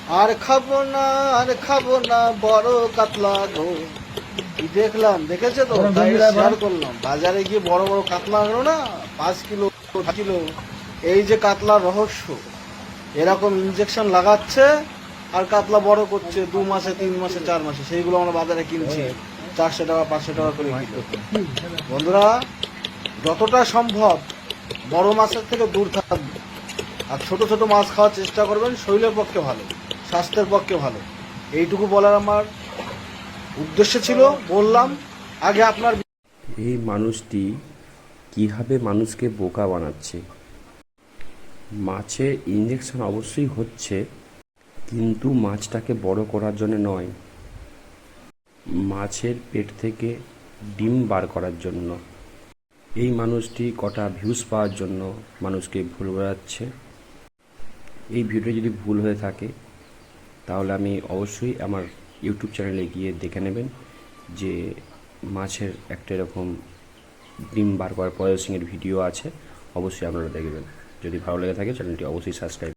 আর খাবো না, আর খাবো না বড় কাতলা গো। কি দেখলাম, দেখেছে তো, তাই শেয়ার করলাম। বাজারে গিয়ে বড় বড় কাতলা আনলো না, 5 কিলো 5 কিলো। এই যে কাতলার রহস্য, এরকম ইঞ্জেকশন লাগাচ্ছে আর কাতলা বড় করছে 2 মাসে, 3 মাসে, 4 মাসে। সেইগুলো আমরা বাজারে কিনছি 400 টাকা 500 টাকা করে কিলো। বন্ধুরা, যতটা সম্ভব বড় মাছের থেকে দূর থাকবে, আর ছোট ছোট মাছ খাওয়ার চেষ্টা করবেন। শরীরের পক্ষে ভালো, স্বাস্থ্যের পক্ষে ভালো। এইটুকু বলার আমার উদ্দেশ্য ছিল, বললাম। আগে আপনার এই মানুষটি কিভাবে মানুষকে বোকা বানাচ্ছে। মাছে ইঞ্জেকশন অবশ্যই হচ্ছে, কিন্তু মাছটাকে বড় করার জন্য নয়, মাছের পেট থেকে ডিম বার করার জন্য। এই মানুষটি কটা ভিউজ পাওয়ার জন্য মানুষকে ভুল বোঝাচ্ছে। এই ভিডিও যদি ভুল হয়ে থাকে তাহলে আমি অবশ্যই আমার ইউটিউব চ্যানেলে গিয়ে দেখে নেবেন যে মাছের একটা এরকম ডিম বার করার প্রসেসিংয়ের ভিডিও আছে, অবশ্যই আপনারা দেখবেন। যদি ভালো লেগে থাকে চ্যানেলটি অবশ্যই সাবস্ক্রাইব